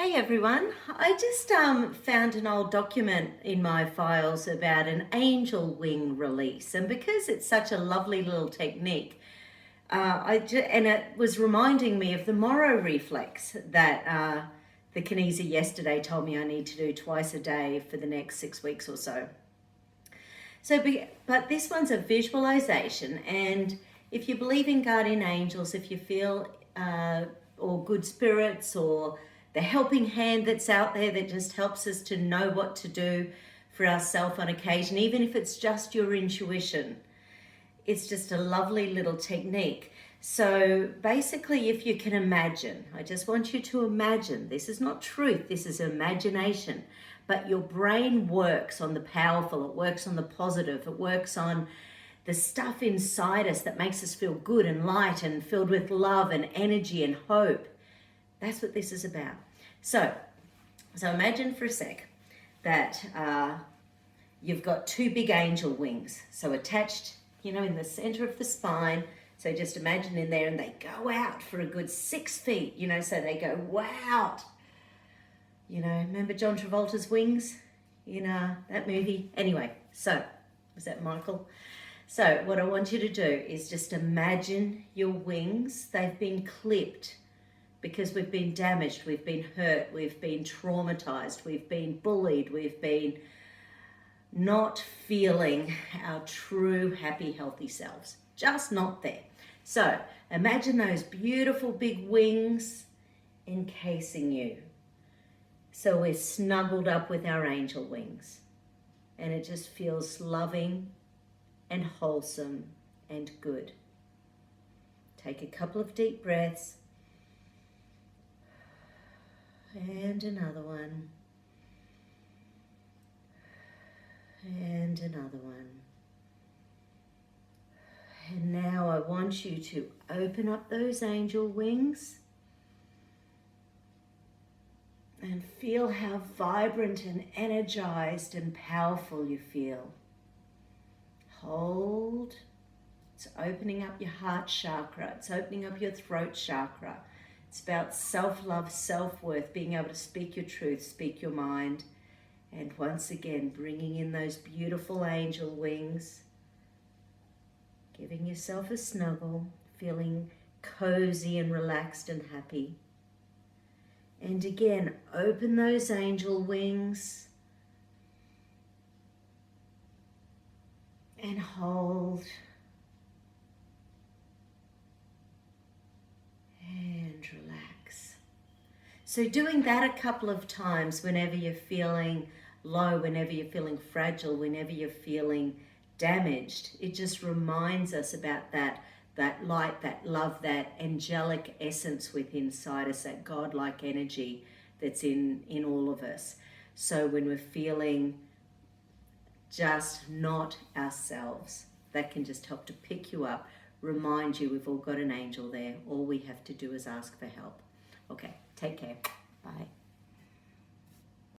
Hey everyone, I just found an old document in my files about an angel wing release, and because it's such a lovely little technique, and it was reminding me of the Moro reflex that the kineser yesterday told me I need to do twice a day for the next 6 weeks or so. But this one's a visualization, and if you believe in guardian angels, if you feel or good spirits or the helping hand that's out there that just helps us to know what to do for ourselves on occasion, even if it's just your intuition. It's just a lovely little technique. So basically, if you can imagine, I just want you to imagine, this is not truth, this is imagination, but your brain works on the powerful, it works on the positive, it works on the stuff inside us that makes us feel good and light and filled with love and energy and hope. That's what this is about. So imagine for a sec that you've got two big angel wings. So attached, in the center of the spine. So just imagine in there, and they go out for a good 6 feet, so they go wow. Remember John Travolta's wings in that movie? Anyway, so, was that Michael? So what I want you to do is just imagine your wings. They've been clipped because we've been damaged, we've been hurt, we've been traumatized, we've been bullied, we've been not feeling our true, happy, healthy selves. Just not there. So imagine those beautiful big wings encasing you. So we're snuggled up with our angel wings. And it just feels loving and wholesome and good. Take a couple of deep breaths. And another one. And another one. And now I want you to open up those angel wings and feel how vibrant and energized and powerful you feel. Hold. It's opening up your heart chakra. It's opening up your throat chakra. It's about self-love, self-worth, being able to speak your truth, speak your mind. And once again, bringing in those beautiful angel wings, giving yourself a snuggle, feeling cozy and relaxed and happy. And again, open those angel wings and hold. And relax. So doing that a couple of times whenever you're feeling low, whenever you're feeling fragile, whenever you're feeling damaged, it just reminds us about that light, that love, that angelic essence within inside us, that godlike energy that's in all of us. So when we're feeling just not ourselves, that can just help to pick you up, remind you we've all got an angel there. All we have to do is ask for help. Okay, take care. Bye.